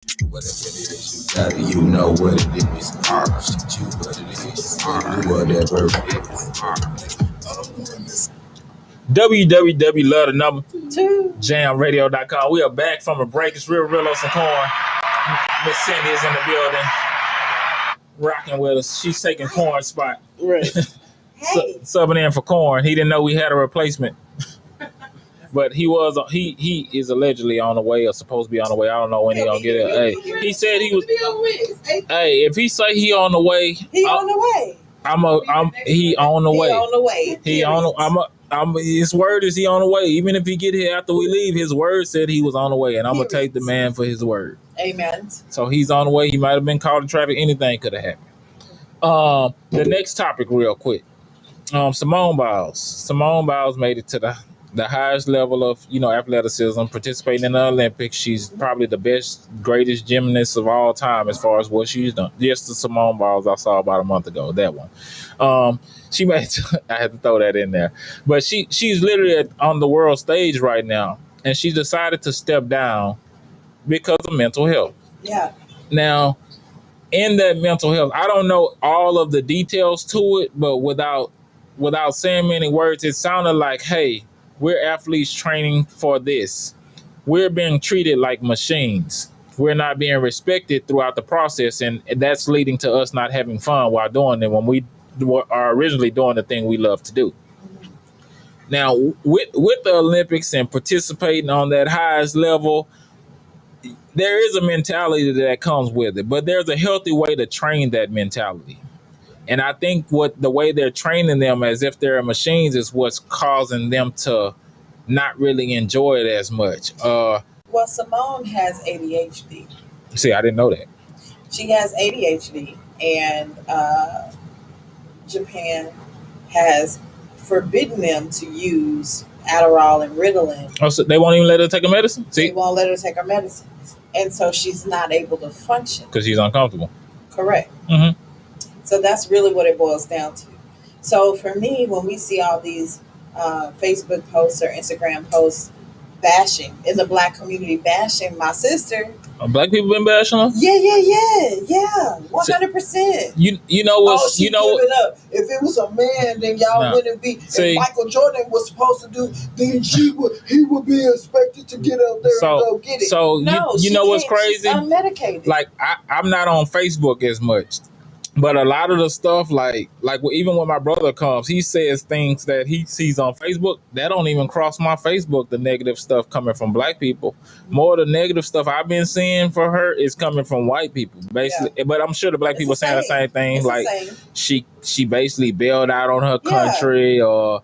Whatever it is you got, you know what it is. Teach you what it is. Whatever it is. www. Love the number. JamRadio.com. We are back from a break. It's Rillos Corn. Miss Cindy is in the building, rocking with us. She's taking Corn's spot. Right. Hey. Subbing in for Corn. He didn't know we had a replacement. But he is allegedly on the way or supposed to be on the way. I don't know when he gonna get it. Hey, he said he was. Hey, if he say he on the way, he on the way. He on the way. He on the way. He on. His word is he on the way. Even if he get here after we leave, his word said he was on the way, and I'm gonna take the man for his word. Amen. So he's on the way. He might have been caught in traffic. Anything could have happened. The next topic, real quick. Simone Biles. Simone Biles made it to the highest level of, athleticism, participating in the Olympics. She's probably the best, greatest gymnast of all time as far as what she's done. Just the Simone Biles I saw about a month ago, that one. She made, I had to throw that in there. But she's literally on the world stage right now, and she decided to step down because of mental health. Yeah. Now, in that mental health, I don't know all of the details to it, but without saying many words, it sounded like, hey, we're athletes training for this. We're being treated like machines. We're not being respected throughout the process, and that's leading to us not having fun while doing it when we are originally doing the thing we love to do. Now, with the Olympics and participating on that highest level, there is a mentality that comes with it, but there's a healthy way to train that mentality. And I think the way they're training them as if they're machines is what's causing them to not really enjoy it as much. Well, Simone has ADHD. See, I didn't know that. She has ADHD, and Japan has forbidden them to use Adderall and Ritalin. Oh, so they won't even let her take a medicine? See? They won't let her take her medicines. And so she's not able to function. Because she's uncomfortable. Correct. Mm-hmm. So that's really what it boils down to. So for me, when we see all these Facebook posts or Instagram posts bashing, in the Black community bashing my sister. Black people been bashing her? Yeah. 100%. You know what's Give it up. If it was a man, then y'all wouldn't be. See, if Michael Jordan was supposed to do, then he would be expected to get out there and go get it. So you know what's crazy? She's unmedicated. Like I'm not on Facebook as much. But a lot of the stuff, like even when my brother comes, he says things that he sees on Facebook that don't even cross my Facebook. The negative stuff coming from Black people, more of the negative stuff I've been seeing for her is coming from white people, basically. Yeah. But I'm sure the Black people saying the same thing. It's like she basically bailed out on her country, or.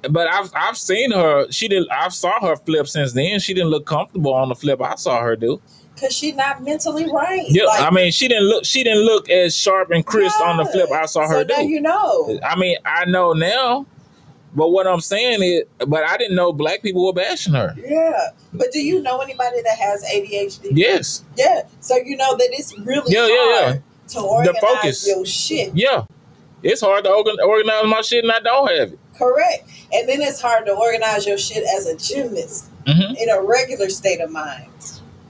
But I've seen her. I saw her flip since then. She didn't look comfortable on the flip I saw her do. Cause she's not mentally right. Yeah, I mean, she didn't look as sharp and crisp on the flip I saw her do. Now you know. I mean, I know now, but what I'm saying is, but I didn't know Black people were bashing her. Yeah, but do you know anybody that has ADHD? Yes. Yeah, so you know that it's really hard to organize your shit. Yeah, it's hard to organize my shit, and I don't have it. Correct, and then it's hard to organize your shit as a gymnast in a regular state of mind.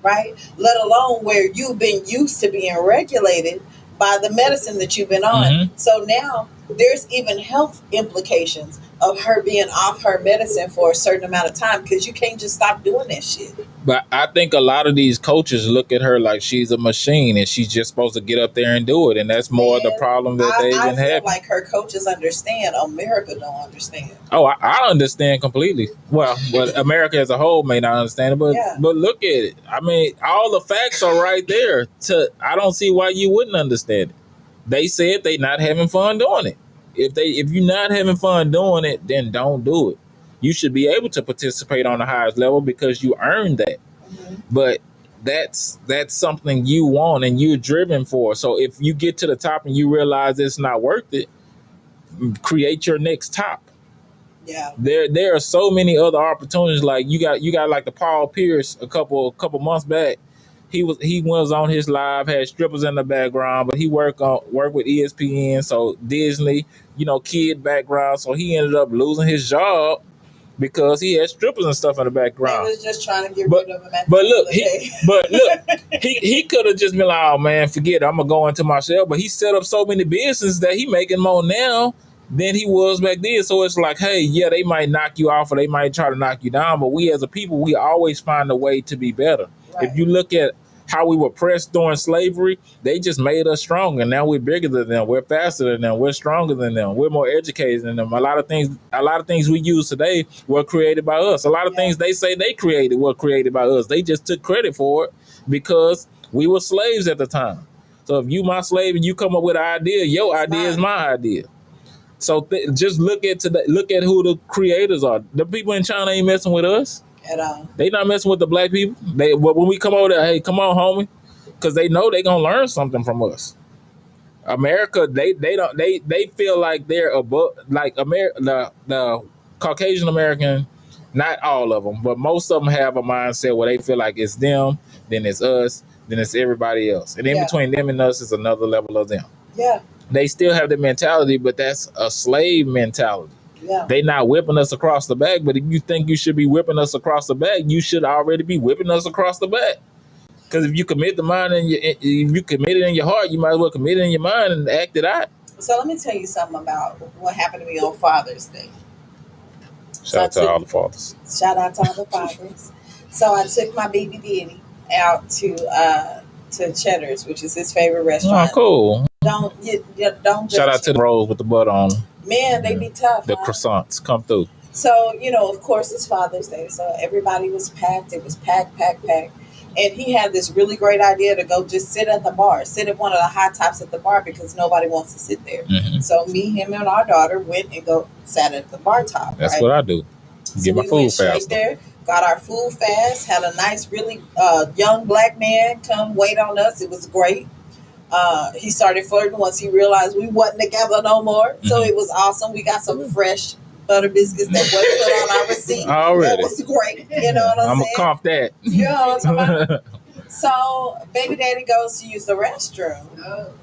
Right? Let alone where you've been used to being regulated by the medicine that you've been on. Mm-hmm. So now there's even health implications of her being off her medicine for a certain amount of time, because you can't just stop doing that shit. But I think a lot of these coaches look at her like she's a machine and she's just supposed to get up there and do it. And that's more of the problem that they've been having. I feel like her coaches understand. America don't understand. Oh, I understand completely. Well, America as a whole may not understand it, but look at it. I mean, all the facts are right there. I don't see why you wouldn't understand it. They said they not having fun doing it. If you're not having fun doing it, then don't do it. You should be able to participate on the highest level because you earned that. Mm-hmm. But that's something you want and you're driven for. So if you get to the top and you realize it's not worth it, create your next top. Yeah. There are so many other opportunities. Like you got like the Paul Pierce a couple months back. He was on his live, had strippers in the background, but he worked with ESPN, so Disney, kid background. So he ended up losing his job because he had strippers and stuff in the They background. was just trying to get But- rid of him at But the look, end of the day. he could have just been like, oh man, forget it, I'm gonna go into my shell. But he set up so many businesses that he making more now than he was back then. So it's like, hey, yeah, they might knock you off or they might try to knock you down, but we as a people, we always find a way to be better. Right. If you look at how we were pressed during slavery, they just made us stronger. Now we're bigger than them, we're faster than them, we're stronger than them, we're more educated than them. A lot of things we use today were created by us. A lot of things they say they created were created by us. They just took credit for it because we were slaves at the time. So if you my slave and you come up with an idea, your idea is my idea. So just look at who the creators are. The people in China ain't messing with us At all. They not messing with the black people. When we come over there, hey, come on, homie, because they know they gonna learn something from us. America, they feel like they're above, like the Caucasian American. Not all of them, but most of them have a mindset where they feel like it's them, then it's us, then it's everybody else, and in between them and us is another level of them. Yeah. They still have the mentality, but that's a slave mentality. Yeah. They not whipping us across the back, but if you think you should be whipping us across the back, you should already be whipping us across the back. Because if you commit the mind and if you commit it in your heart, you might as well commit it in your mind and act it out. So let me tell you something about what happened to me on Father's Day. Shout out to all the fathers. Shout out to all the fathers. So I took my baby daddy out to Cheddar's, which is his favorite restaurant. Oh, cool. Don't shout out to the rolls with the butter on them. Man, they be tough. The croissants come through. So, of course, it's Father's Day. So everybody was packed. It was packed. And he had this really great idea to go just sit at the bar, sit at one of the high tops at the bar because nobody wants to sit there. Mm-hmm. So me, him, and our daughter went and sat at the bar top. That's what I do. Get my food fast. There, got our food fast, had a nice, really young black man come wait on us. It was great. He started flirting once he realized we wasn't together no more. Mm-hmm. So it was awesome. We got some fresh butter biscuits that wasn't put on our receipt. Already. That was great. You know what I'm saying? I'm going to comp that. You know what I'm talking about? So baby daddy goes to use the restroom. Oh.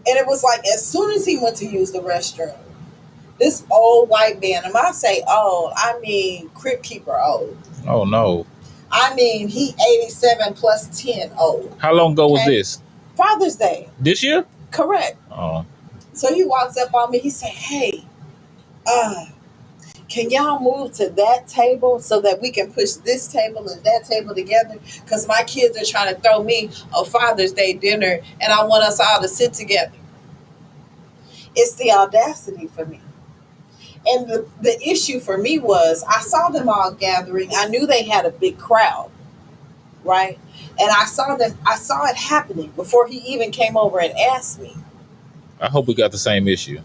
And it was like as soon as he went to use the restroom, this old white man, and when I say old, I mean crypt keeper old. Oh no. I mean he 87 plus 10 old. How long ago was this? Father's Day. This year? Correct. Oh. So he walks up on me, he said, hey, can y'all move to that table so that we can push this table and that table together? Because my kids are trying to throw me a Father's Day dinner and I want us all to sit together. It's the audacity for me. And the issue for me was I saw them all gathering. I knew they had a big crowd, right? And I saw it happening before he even came over and asked me. I hope we got the same issue.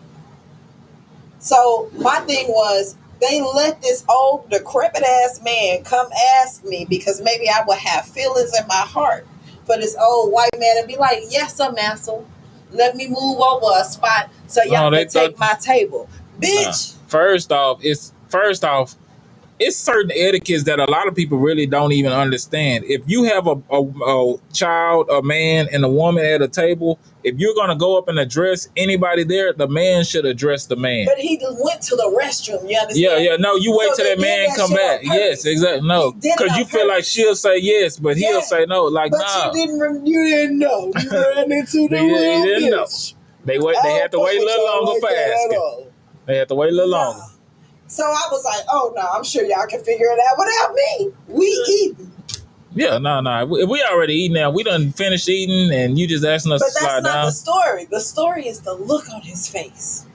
So my thing was, they let this old, decrepit ass man come ask me because maybe I would have feelings in my heart for this old white man and be like, yes, sir, massa. Let me move over a spot so y'all can take my table. Bitch. First off, it's certain etiquettes that a lot of people really don't even understand. If you have a child, a man, and a woman at a table, if you're going to go up and address anybody there, the man should address the man. But he went to the restroom, you understand? Yeah. No, you wait till that man come back. Yes, exactly. No, because you feel like she'll say yes, but he'll say no. Like, but nah. you didn't know. You ran into the room. He didn't know. They had to wait a little longer for asking. They had to wait a little longer. So I was like, oh, no, I'm sure y'all can figure it out without me. We eating. Yeah, no. We already eating now. We done finished eating, and you just asking us to slide down. But that's not the story. The story is the look on his face.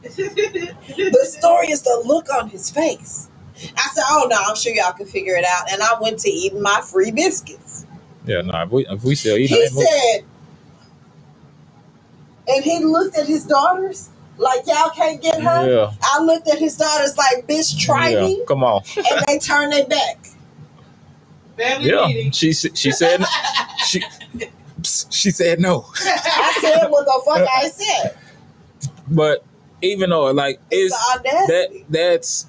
The story is the look on his face. I said, oh, no, I'm sure y'all can figure it out. And I went to eating my free biscuits. Yeah, no, if we still eating. He said, and he looked at his daughters. Like, y'all can't get her? Yeah. I looked at his daughters like, bitch, try me. Come on. And they turned their back. Family she said she said no. I said what the fuck I said. But even though, like, it's the audacity. That's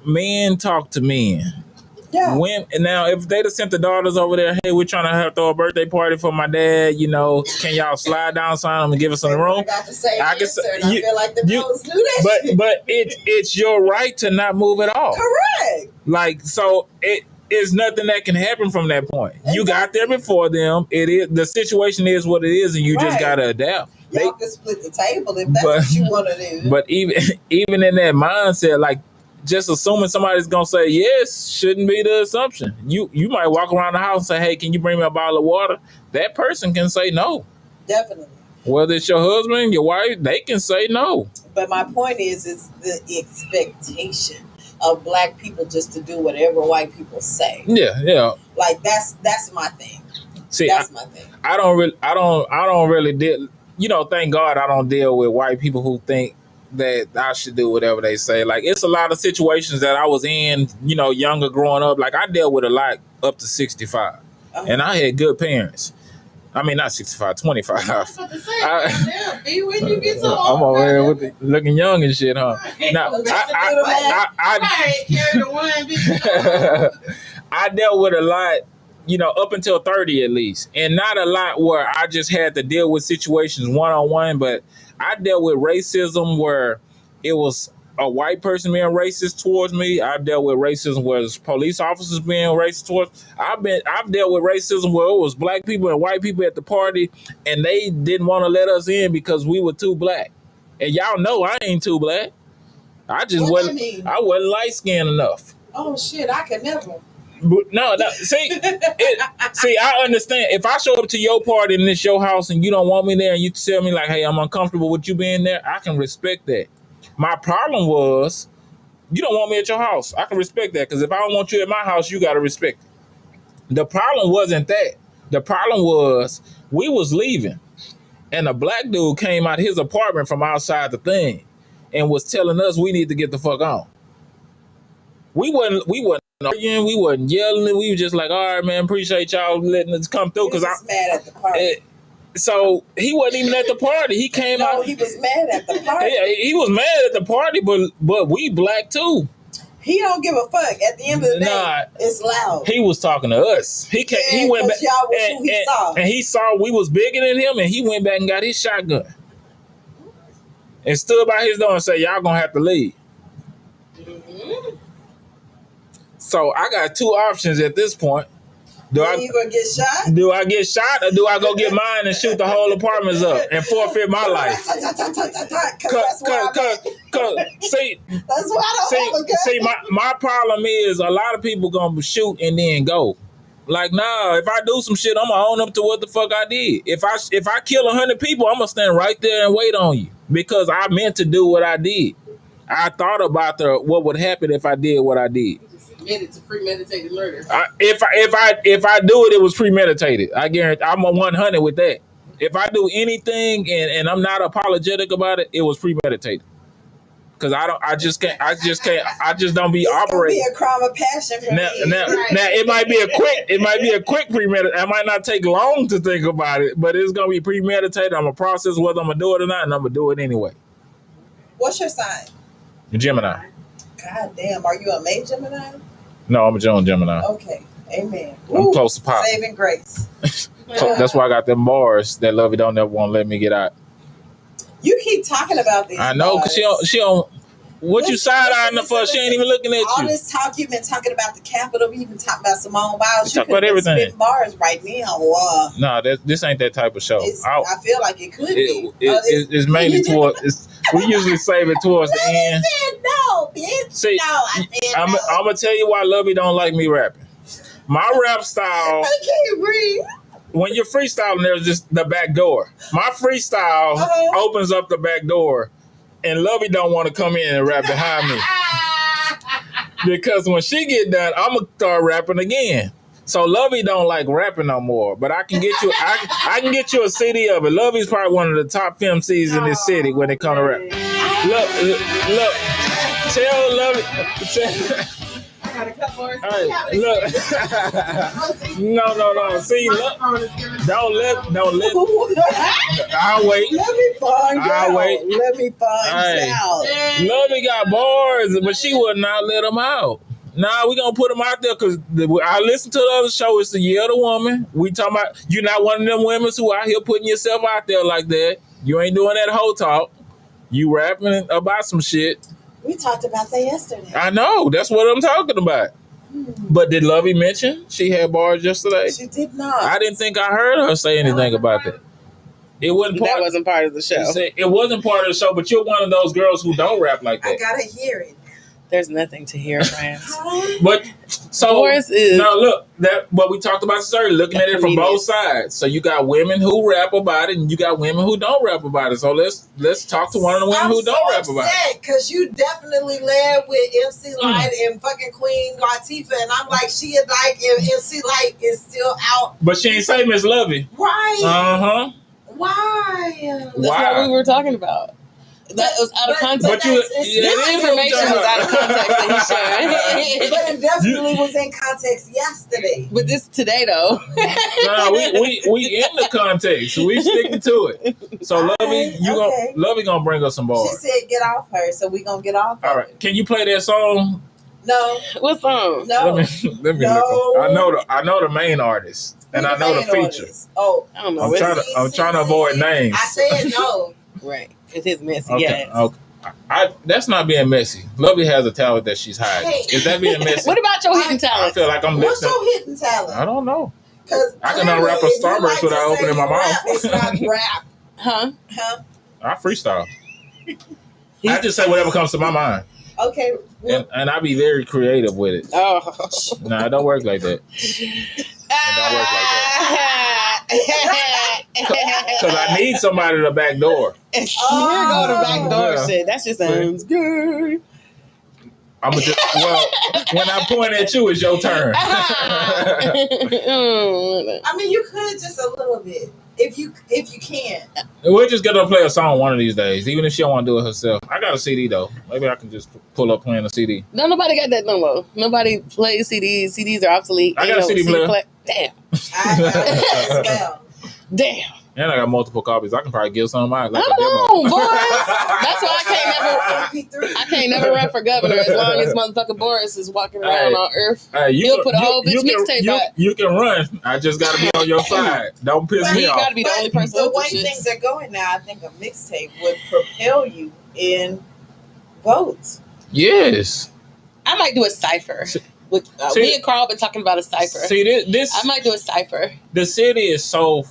men talk to men. Yeah. Now, if they'd have sent the daughters over there, hey, we're trying to throw a birthday party for my dad, can y'all slide down some and give us some room? I feel like the girls knew that shit. But it's your right to not move at all. Correct. Like, so it is nothing that can happen from that point. Exactly. You got there before them. The situation is what it is, and you just gotta adapt. Y'all can split the table if that's what you want to do. But even in that mindset, like, just assuming somebody's gonna say yes shouldn't be the assumption. You might walk around the house and say, hey, can you bring me a bottle of water? That person can say no. Definitely. Whether it's your husband, your wife, they can say no. But my point is the expectation of black people just to do whatever white people say. Yeah. Like that's my thing. See, that's my thing. I don't really deal. Thank God I don't deal with white people who think that I should do whatever they say. Like, it's a lot of situations that I was in, younger growing up. Like, I dealt with a lot up to 65, and I had good parents. I mean, not 65, 25. I was about to say, when you get so old, I'm over here looking young and shit, huh? Now, I dealt with a lot, up until 30 at least, and not a lot where I just had to deal with situations one-on-one, but I dealt with racism where it was a white person being racist towards me. I've dealt with racism where it's police officers being racist towards. I've dealt with racism where it was black people and white people at the party, and they didn't want to let us in because we were too black. And y'all know I ain't too black. I wasn't light skinned enough. Oh shit, I could never. No. See, I understand. If I show up to your party and it's your house and you don't want me there and you tell me like, hey, I'm uncomfortable with you being there, I can respect that. My problem was, you don't want me at your house. I can respect that, because if I don't want you at my house, you got to respect it. The problem wasn't that. The problem was we was leaving, and a black dude came out of his apartment from outside the thing and was telling us we need to get the fuck on. We wasn't arguing, we wasn't yelling, we were just like, all right, man, appreciate y'all letting us come through. Because I was mad at the party. So he wasn't even at the party. He came out. He was mad at the party. He was mad at the party, but we black too. He don't give a fuck. At the end of the day, it's loud. He was talking to us. He went back, y'all was who he saw. And he saw we was bigger than him, and he went back and got his shotgun and stood by his door and said, y'all gonna have to leave. Mm-hmm. So I got two options at this point. You gonna get shot? Do I get shot, or do I go get mine and shoot the whole apartments up and forfeit my life? See, my problem is a lot of people gonna shoot and then go. Like, nah, if I do some shit, I'm gonna own up to what the fuck I did. If I kill 100 people, I'm gonna stand right there and wait on you, because I meant to do what I did. I thought about what would happen if I did what I did. It's a premeditated murder. If I do it, it was premeditated. I guarantee. I'm a 100 with that. If I do anything and I'm not apologetic about it, it was premeditated. Because I just don't be operating. It's gonna be a crime of passion for me. Now it might be a quick premeditated. I might not take long to think about it, but it's gonna be premeditated. I'm gonna process whether I'm gonna do it or not, and I'm gonna do it anyway. What's your sign? Gemini. God damn, are you a May Gemini? No, I'm a Gemini. Okay, amen. I'm close to pop. Saving grace. That's why I got them bars that Lovey don't ever want to let me get out. You keep talking about these. I know, because she don't. What you side-eyeing her for? She ain't even looking at you. All this talk, you've been talking about the Capitol. We've been talking about Simone Biles. You talk about everything. Spitting bars right now. No, this ain't that type of show. I feel like it could be. It's mainly towards. We usually save it towards the end. No, bitch. See, no, I said I'm gonna tell you why Lovey don't like me rapping. My rap style. I can't breathe. When you're freestyling, there's just the back door. My freestyle opens up the back door, and Lovey don't want to come in and rap behind me. Because when she get done, I'm gonna start rapping again. So Lovey don't like rapping no more. But I can get you I can get you a CD of it. Lovey's probably one of the top MCs in this city when it comes to rap. Look, tell Lovey. I got a couple more. Hey, look. No. See, look. Don't let. I'll wait. Let me find out. I'll wait. Let me find out. Lovey got bars, but she would not let them out. Nah, we gonna put them out there because I listen to the other show. It's the Year of the Woman. We talking about you not one of them women who out here putting yourself out there like that. You ain't doing that whole talk. You rapping about some shit. We talked about that yesterday. I know. That's what I'm talking about. But did Lovey mention she had bars yesterday? She did not. I didn't think I heard her say anything about that. It wasn't part. That wasn't part of the show. It wasn't part of the show, but you're one of those girls who don't rap like that. I gotta hear it. There's nothing to hear, friends. But so Boris is now look that what we talked about earlier, looking at it from both sides. So you got women who rap about it, and you got women who don't rap about it. So let's talk to one of the women who don't rap about it. Because you definitely led with MC Light and fucking Queen Latifah, and I'm like, she is like, if MC Light is still out, but she ain't say Miss Lovey. Right? Why? That's what we were talking about. That was out of context. But this information was out of context that he shared. But it definitely was in context yesterday. But this today though. No, we in the context. So we sticking to it. So Lovey gonna bring us some bars. She said get off her, so we gonna get off her. All right. Can you play that song? No. What song? No. Let me No. look. I know the main artist. And I know the feature. Artist. Oh. I don't know. I'm trying to avoid names. I said no. Right. It is messy. Okay. Yes. Okay. That's not being messy. Lovey has a talent that she's hiding. Hey. Is that being messy? What about your hidden talent? I feel like I'm What's listening. your hidden talent? I don't know. Because I can unwrap a Starburst without opening my mouth. It's not rap. Huh? I freestyle. I just say whatever comes to my mind. Okay. Well, And I be very creative with it. Oh. Nah, it don't work like that. It don't work like that. Because I need somebody to back door. Here go the back door Yeah. shit. That just sounds good. I'm just when I point at you, it's your turn. I mean, you could just a little bit. If you can. We're just gonna play a song one of these days, even if she don't want to do it herself. I got a CD though. Maybe I can just pull up playing a CD. No, nobody got that no more. Nobody plays CDs. CDs are obsolete. I got a CD player. Damn. I got it as well. Damn. And I got multiple copies. I can probably give some of mine. Like Come on, Boris. That's why I can't never run for governor as long as motherfucking Boris is walking around on Earth. He'll put a whole bitch mixtape out. You can run. I just gotta be on your side. Don't piss me off. You gotta be the only person. The way things are going now, I think a mixtape would propel you in votes. Yes. I might do a cipher. Me and Carl been talking about a cipher. See this. I might do a cipher. The city is so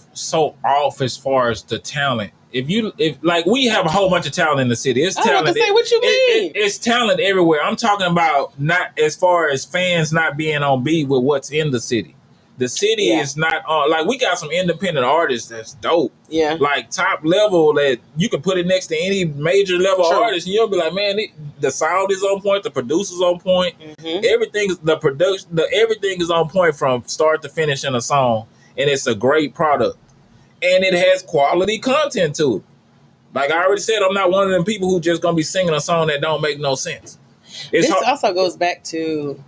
off as far as the talent. If we have a whole bunch of talent in the city, it's talent. I was say, what you mean? It's talent everywhere. I'm talking about not as far as fans not being on beat with what's in the city. The city is not on. Like we got some independent artists that's dope. Yeah. Like top level that you can put it next to any major level artist, and you'll be like, man, the sound is on point, the producer's on point, everything is on point from start to finish in a song, and it's a great product, and it has quality content to it. Like I already said, I'm not one of them people who just gonna be singing a song that don't make no sense. This also goes back to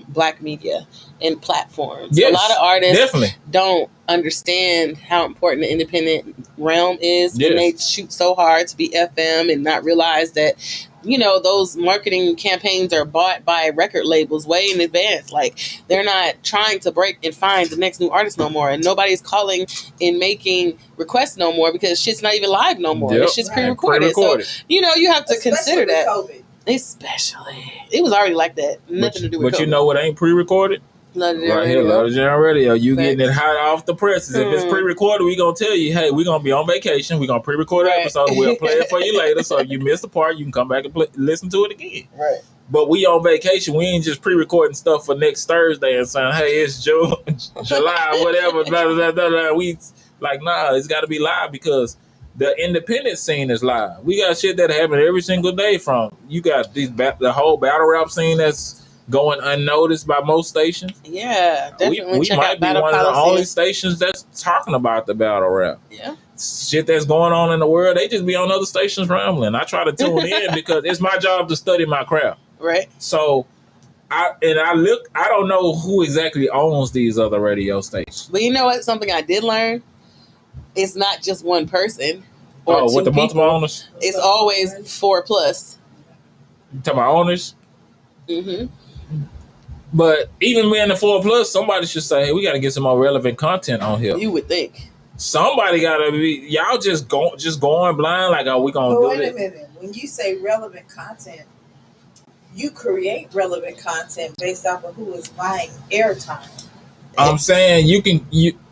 black media and platforms. Yes, a lot of artists definitely don't understand how important the independent realm is, and they shoot so hard to be FM and not realize that those marketing campaigns are bought by record labels way in advance. Like they're not trying to break and find the next new artist no more, and nobody's calling and making requests no more because shit's not even live no more. It's just pre-recorded. So you have to consider that. COVID. Especially, it was already like that. Nothing to do with. But COVID. You know what ain't pre-recorded? Love it right here, Love It Radio. You getting it hot off the presses. If it's pre-recorded, we gonna tell you, hey, we're gonna be on vacation. We're gonna pre-record an episode. We'll play it for you later. So if you missed the part, you can come back and listen to it again. Right. But we on vacation. We ain't just pre-recording stuff for next Thursday and saying, hey, it's June, July, whatever. Blah, blah, blah, blah. We like, nah, it's got to be live because the independent scene is live. We got shit that happen every single day. From you got the whole battle rap scene that's going unnoticed by most stations. Yeah, definitely. We might be one of the only stations that's talking about the battle rap. Yeah. Shit that's going on in the world, they just be on other stations rambling. I try to tune in because it's my job to study my craft. Right. So I don't know who exactly owns these other radio stations. But you know what? Something I did learn. It's not just one person. Or with the multiple owners? It's always 4+. You talking about owners? Mm-hmm. But even being the 4+, somebody should say, "Hey, we got to get some more relevant content on here." You would think somebody got to be. Y'all just going blind like, "Oh, we gonna do it." Wait a minute. When you say relevant content, you create relevant content based off of who is buying airtime. I'm saying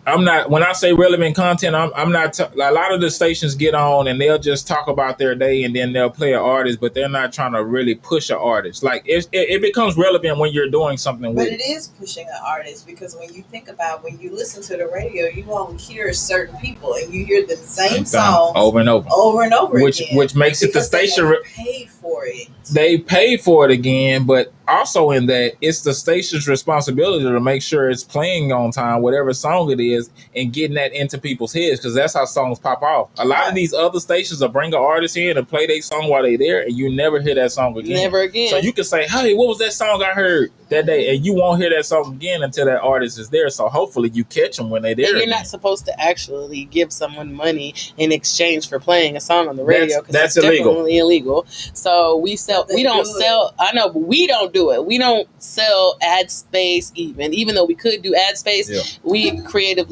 I'm not. When I say relevant content, I'm not. A lot of the stations get on and they'll just talk about their day and then they'll play an artist, but they're not trying to really push an artist. Like it becomes relevant when you're doing something with. But it is pushing an artist because when you think about when you listen to the radio, you only hear certain people and you hear the same song over and over which again, which makes it the station pay for it. They pay for it again, but also in that it's the station's responsibility to make sure it's playing on time, whatever song it is, and getting that into people's heads because that's how songs pop off. A lot of these other stations will bring an artist in and play their song while they're there, and you never hear that song again. Never again. So you can say, "Hey, what was that song I heard that day?" And you won't hear that song again until that artist is there. So hopefully you catch them when they're there. And you're not supposed to actually give someone money in exchange for playing a song on the radio because that's illegal. Definitely illegal. So we don't sell. I know, but we don't do it. We don't sell ad space even though we could do ad space. Yeah. We creatively,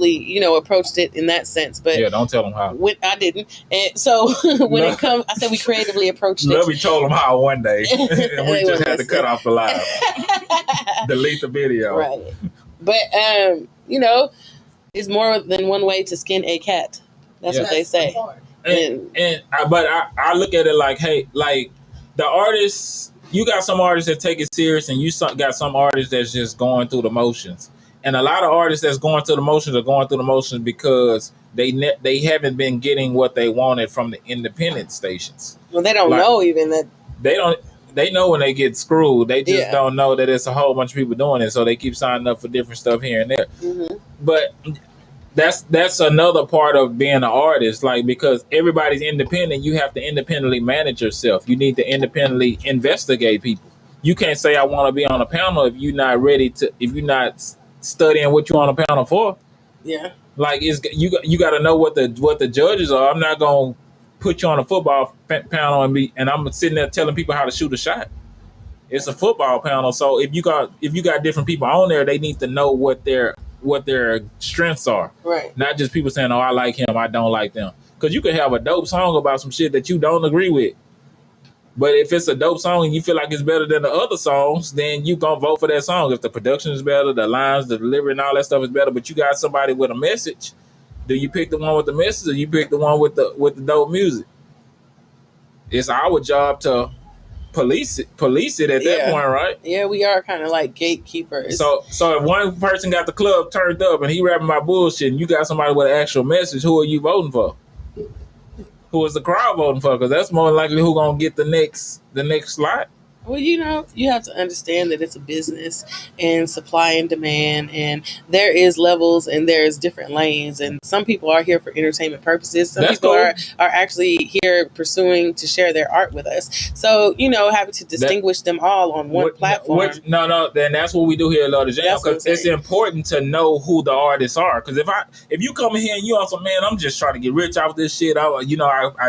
approached it in that sense. But yeah, don't tell them how. I didn't. And so when it comes, I said we creatively approached it. We told them how one day, and we just had to cut off the live, delete the video. Right. But it's more than one way to skin a cat. That's what they say. But I look at it like, hey, like the artists, you got some artists that take it serious, and you got some artists that's just going through the motions. And a lot of artists that's going through the motions are going through the motions because they haven't been getting what they wanted from the independent stations. Well, they don't know even that. They know when they get screwed. They just don't know that it's a whole bunch of people doing it, so they keep signing up for different stuff here and there. Mm-hmm. But that's another part of being an artist, like, because everybody's independent, you have to independently manage yourself. You need to independently investigate people. You can't say I want to be on a panel if you're not ready to, if you're not studying what you're on a panel for. Yeah. Like, you got to know what the judges are. I'm not going to put you on a football panel and I'm sitting there telling people how to shoot a shot. It's a football panel, so if you got different people on there, they need to know what their strengths are. Right. Not just people saying, "Oh, I like him, I don't like them." Because you could have a dope song about some shit that you don't agree with. But if it's a dope song and you feel like it's better than the other songs, then you gonna vote for that song. If the production is better, the lines, the delivery, and all that stuff is better, but you got somebody with a message, do you pick the one with the message or you pick the one with the dope music? It's our job to police it at that point, right? Yeah, we are kind of like gatekeepers. So if one person got the club turned up and he rapping about bullshit and you got somebody with an actual message, who are you voting for? Who is the crowd voting for? Because that's more likely who gonna get the next slot. Well, you have to understand that it's a business and supply and demand, and there is levels and there's different lanes, and some people are here for entertainment purposes. Some people are actually here pursuing to share their art with us. So, having to distinguish them all on one platform. Then that's what we do here at Love the Jam, because it's important to know who the artists are. Because if you come in here and you on some, man, I'm just trying to get rich off this shit. I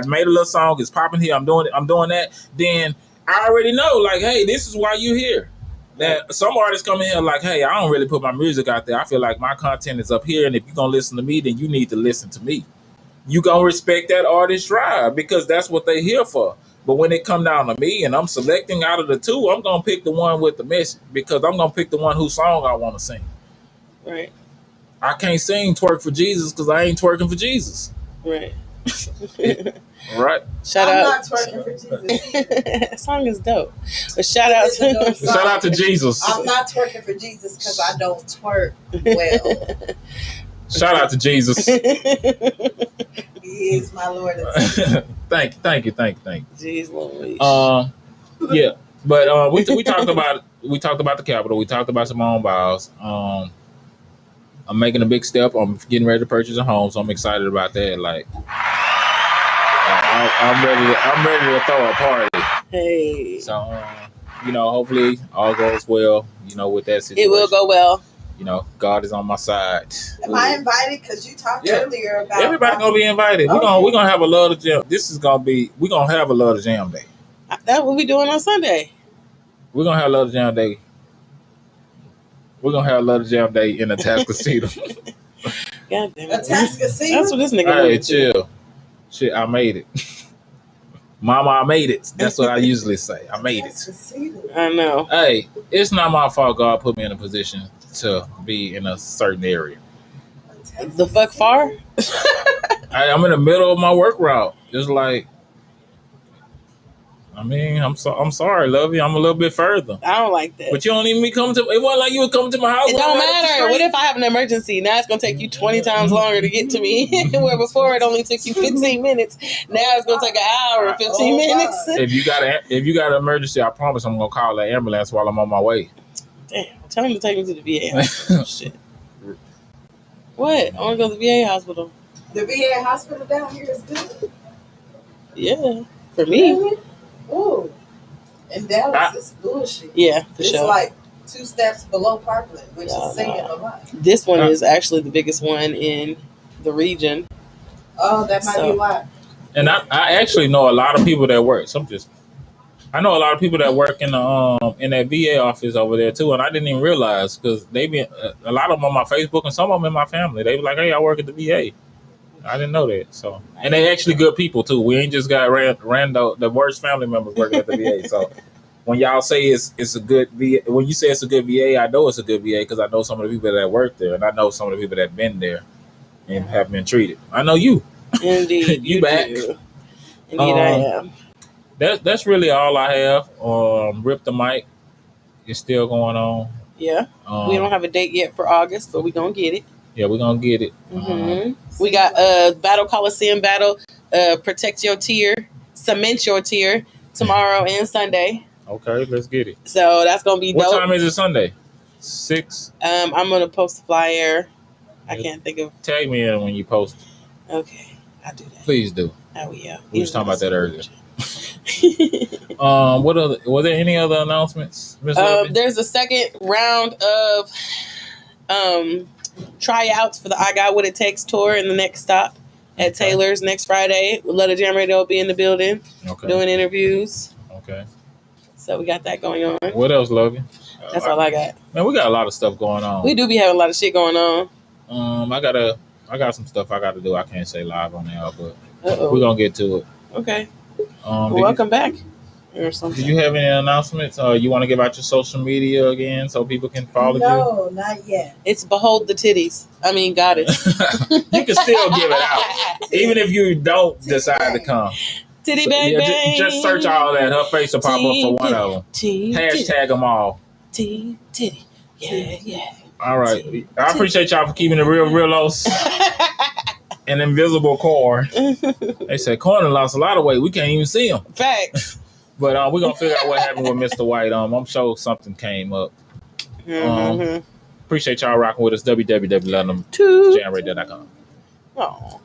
made a little song, it's popping here, I'm doing that, then I already know, like, hey, this is why you here. That some artists come in here like, hey, I don't really put my music out there. I feel like my content is up here, and if you're gonna listen to me, then you need to listen to me. You gonna respect that artist drive because that's what they here for. But when it come down to me and I'm selecting out of the two, I'm gonna pick the one with the message because I'm gonna pick the one whose song I want to sing. Right. I can't sing "Twerk for Jesus" because I ain't twerking for Jesus. Right. Right. I'm not twerking for Jesus. That song is dope. But shout out to Jesus. I'm not twerking for Jesus because I don't twerk well. Shout out to Jesus. He is my Lord and Savior. Thank you. Jeez Louise. Yeah, but we talked about the Capitol. We talked about Simone Biles. I'm making a big step. I'm getting ready to purchase a home, so I'm excited about that. Like, I'm ready to throw a party. Hey. So, hopefully all goes well. With that situation, it will go well. God is on my side. Am I invited? Because you talked earlier about everybody gonna be invited. Okay. We're gonna have a Love the Jam. We're gonna have a Love the Jam day. That's what we doing on Sunday. We're gonna have a Love the Jam day. We're gonna have a Love Jam Day in Atascocita. God damn it. Atascocita? That's what this nigga Hey, moved to. chill. Shit, I made it. Mama, I made it. That's what I usually say. I made it. Atascocita. I know. Hey, it's not my fault God put me in a position to be in a certain area. The fuck far? I'm in the middle of my work route. It's like, I mean, I'm sorry, love you. I'm a little bit further. I don't like that. But you don't even be coming to. It wasn't like you would come to my house. It don't matter. What if I have an emergency? Now it's gonna take you 20 times longer to get to me. Where before it only took you 15 minutes. Now it's gonna take an hour and 15 minutes. If you got an emergency, I promise I'm gonna call the ambulance while I'm on my way. Damn, tell him to take me to the VA hospital. Shit. What? I wanna go to the VA hospital. The VA hospital down here is good. Yeah. For me. Really? Ooh. In Dallas, it's bullshit. Yeah, for it's sure. like 2 steps below Parkland, which No, is saying no. a lot. This one is actually the biggest one in the region. Oh, that might be why. And I actually know a lot of people that work. I know a lot of people that work in that VA office over there too, and I didn't even realize because they been a lot of them on my Facebook and some of them in my family. They be like, "Hey, I work at the VA." I didn't know that. So, and they actually good people too. We ain't just got rando the worst family members working at the VA. So, when y'all say it's a good VA, when you say it's a good VA, I know it's a good VA because I know some of the people that work there, and I know some of the people that been there and have been treated. I know you. Indeed, you back. Do. Indeed, I am. That's really all I have. Rip the mic is still going on. Yeah, we don't have a date yet for August, but we're gonna get it. Yeah, we're gonna get it. Mm-hmm. We got Battle Coliseum battle, protect your tier, cement your tier tomorrow and Sunday. Okay, let's get it. So that's gonna be dope. What time is it Sunday? 6. I'm gonna post a flyer. I can't think of. Tag me in when you post. Okay, I'll do that. Please do. Oh yeah. We was talking about that earlier. What other? Were there any other announcements, Ms. There's a second round of tryouts for the I Got What It Takes tour in the next stop at Taylor's next Friday. Let a Jam Radio be in the building doing interviews. Okay. So we got that going on. What else, Logan? That's all I got. Man, we got a lot of stuff going on. We do be having a lot of shit going on. I got some stuff I got to do. I can't say live on there, but Uh-oh. we're gonna get to it. Okay. Welcome back. Or something. Do you have any announcements? You want to give out your social media again so people can follow you? No, not yet. It's Behold the Titties. I mean, Goddess. You can still give it out, even if you don't decide to come. Titty bang bang. Just search all that. Her face will pop up for one of them. Hashtag them all. Titty. Yeah. All right. I appreciate y'all for keeping it real and invisible corn. They said corn lost a lot of weight. We can't even see him. Facts. But we're going to figure out what happened with Mr. White. I'm sure something came up. Appreciate y'all rocking with us. www.jamradio.com. Oh.